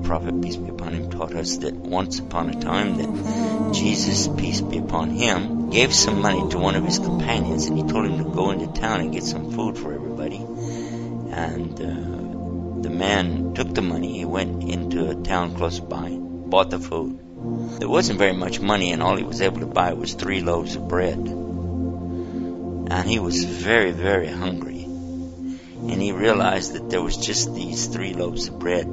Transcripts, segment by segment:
prophet, peace be upon him, taught us that once upon a time that Jesus, peace be upon him, gave some money to one of his companions, and he told him to go into town and get some food for everybody. And the man took the money, he went into a town close by, bought the food. There wasn't very much money, and all he was able to buy was 3 loaves of bread. And he was very, very hungry. And he realized that there was just these 3 loaves of bread.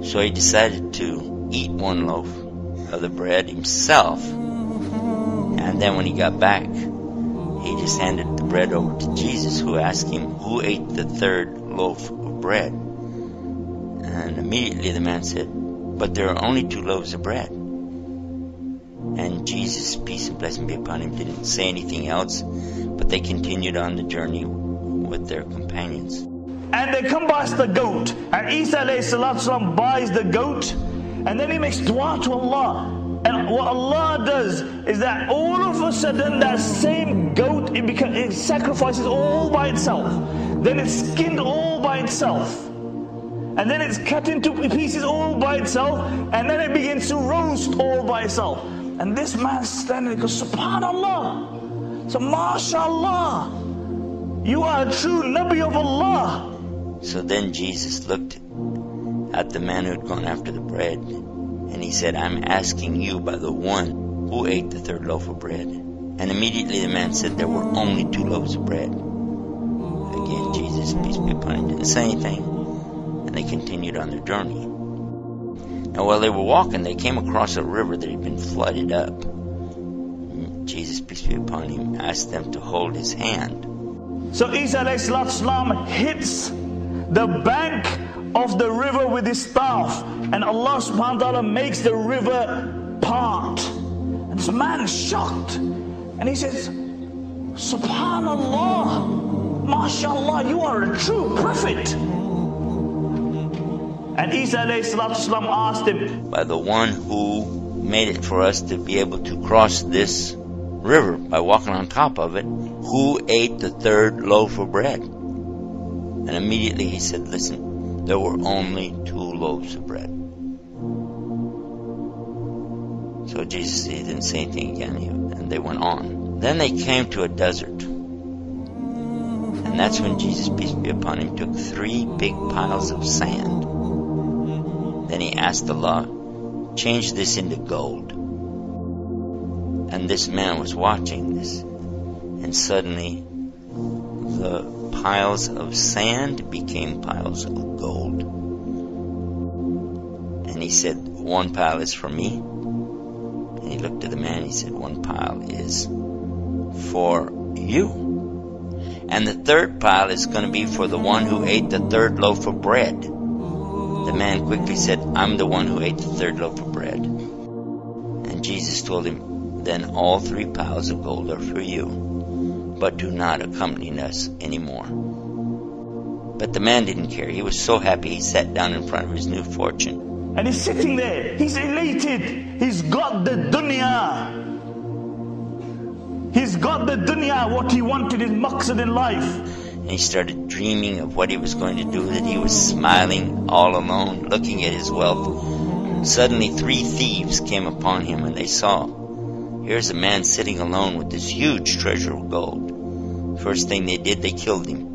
So he decided to eat 1 loaf of the bread himself. And then when he got back, he just handed the bread over to Jesus, who asked him, who ate the 3rd loaf of bread? And immediately the man said, but there are only 2 loaves of bread. And Jesus, peace and blessing be upon him, didn't say anything else, but they continued on the journey with their companions. And they come past the goat, and Isa alayhi salatu salam buys the goat, and then he makes dua to Allah. And what Allah does is that all of a sudden that same goat, it sacrifices all by itself. Then it's skinned all by itself. And then it's cut into pieces all by itself. And then it begins to roast all by itself. And this man's standing and goes, Subhanallah. So, MashaAllah, you are a true Nabi of Allah. So then Jesus looked at the man who had gone after the bread, and he said, I'm asking you by the one who ate the 3rd loaf of bread. And immediately the man said there were only 2 loaves of bread. Again, Jesus, peace be upon him, didn't say anything, and they continued on their journey. Now while they were walking, they came across a river that had been flooded up. Jesus, peace be upon him, asked them to hold his hand. So Isa alayhi salatu salam hits the bank of the river with his staff, and Allah subhanahu wa ta'ala makes the river part. And this man is shocked, and he says, Subhanallah, MashaAllah, you are a true prophet. And Isa alayhi salatu salam asked him, by the one who made it for us to be able to cross this river by walking on top of it, who ate the 3rd loaf of bread? And immediately he said, listen, there were only 2 loaves of bread. So Jesus, he didn't say anything again, and they went on. Then they came to a desert. And that's when Jesus, peace be upon him, took 3 big piles of sand. Then he asked Allah, change this into gold. And this man was watching this. And suddenly, the piles of sand became piles of gold. And he said, 1 pile is for me. And he looked at the man, he said, 1 pile is for you. And the 3rd pile is going to be for the one who ate the 3rd loaf of bread. The man quickly said, I'm the one who ate the 3rd loaf of bread. And Jesus told him, then all 3 piles of gold are for you, but do not accompany us anymore. But the man didn't care. He was so happy he sat down in front of his new fortune. And he's sitting there, he's elated, he's got the dunya. He's got the dunya, what he wanted, his maqsad in life. And he started dreaming of what he was going to do, that he was smiling all alone, looking at his wealth. Suddenly 3 thieves came upon him, and they saw, here's a man sitting alone with this huge treasure of gold. First thing they did, they killed him.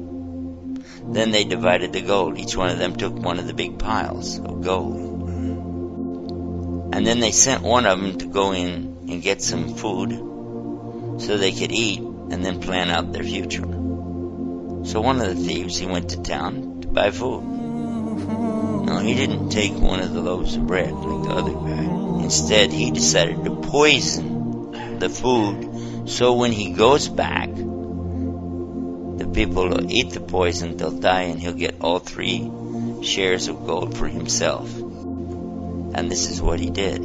Then they divided the gold. Each one of them took one of the big piles of gold. And then they sent one of them to go in and get some food so they could eat and then plan out their future. So one of the thieves, he went to town to buy food. No, he didn't take one of the loaves of bread like the other guy. Instead, he decided to poison the food, so when he goes back, the people will eat the poison, they'll die, and he'll get all 3 shares of gold for himself. And this is what he did.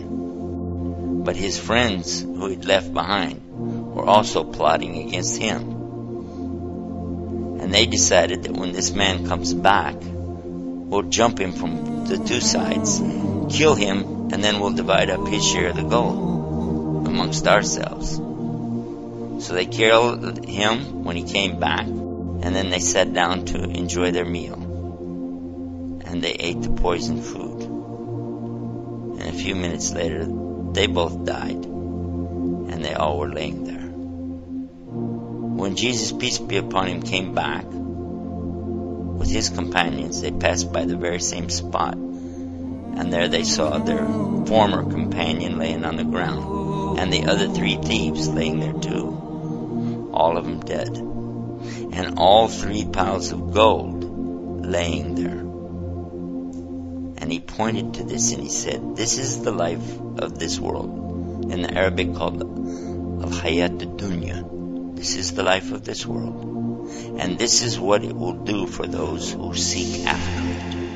But his friends who he'd left behind were also plotting against him. And they decided that when this man comes back, we'll jump him from the 2 sides, kill him, and then we'll divide up his share of the gold amongst ourselves. So they killed him when he came back, and then they sat down to enjoy their meal. And they ate the poisoned food. And a few minutes later, they both died, and they all were laying there. When Jesus, peace be upon him, came back with his companions, they passed by the very same spot, and there they saw their former companion laying on the ground, and the other 3 thieves laying there too, all of them dead, and all 3 piles of gold laying there. And he pointed to this and he said, "This is the life of this world." In the Arabic called al-hayat ad-dunya. This is the life of this world. And this is what it will do for those who seek after it.